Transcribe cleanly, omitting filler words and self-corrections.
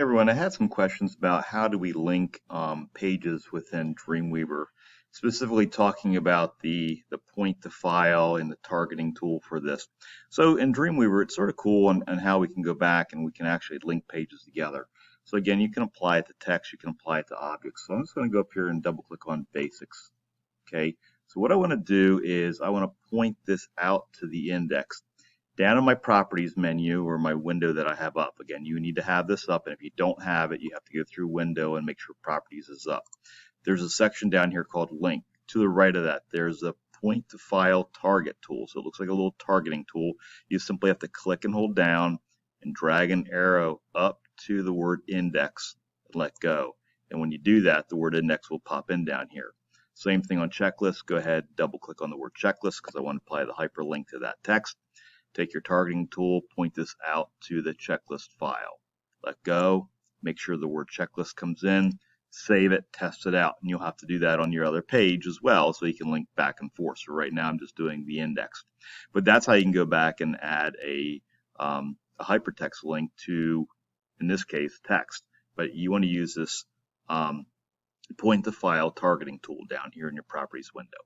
Everyone, I had some questions about how do we link pages within Dreamweaver, specifically talking about the point to file and the targeting tool for this. So in Dreamweaver, it's sort of cool on how we can go back and we can actually link pages together. So again, you can apply it to text, you can apply it to objects. So I'm just going to go up here and double click on basics. Okay, so what I want to do is I want to point this out to the index. Down in my properties menu or my window that I have up. Again, you need to have this up, and if you don't have it, you have to go through window and make sure properties is up. There's a section down here called link. To the right of that, there's a point to file target tool. So it looks like a little targeting tool. You simply have to click and hold down and drag an arrow up to the word index and let go. And when you do that, the word index will pop in down here. Same thing on checklist. Go ahead, double click on the word checklist because I want to apply the hyperlink to that text. Take your targeting tool, point this out to the checklist file. Let go, make sure the word checklist comes in, save it, test it out. And you'll have to do that on your other page as well so you can link back and forth. So right now I'm just doing the index. But that's how you can go back and add a hypertext link to, in this case, text. But you want to use this point to file targeting tool down here in your properties window.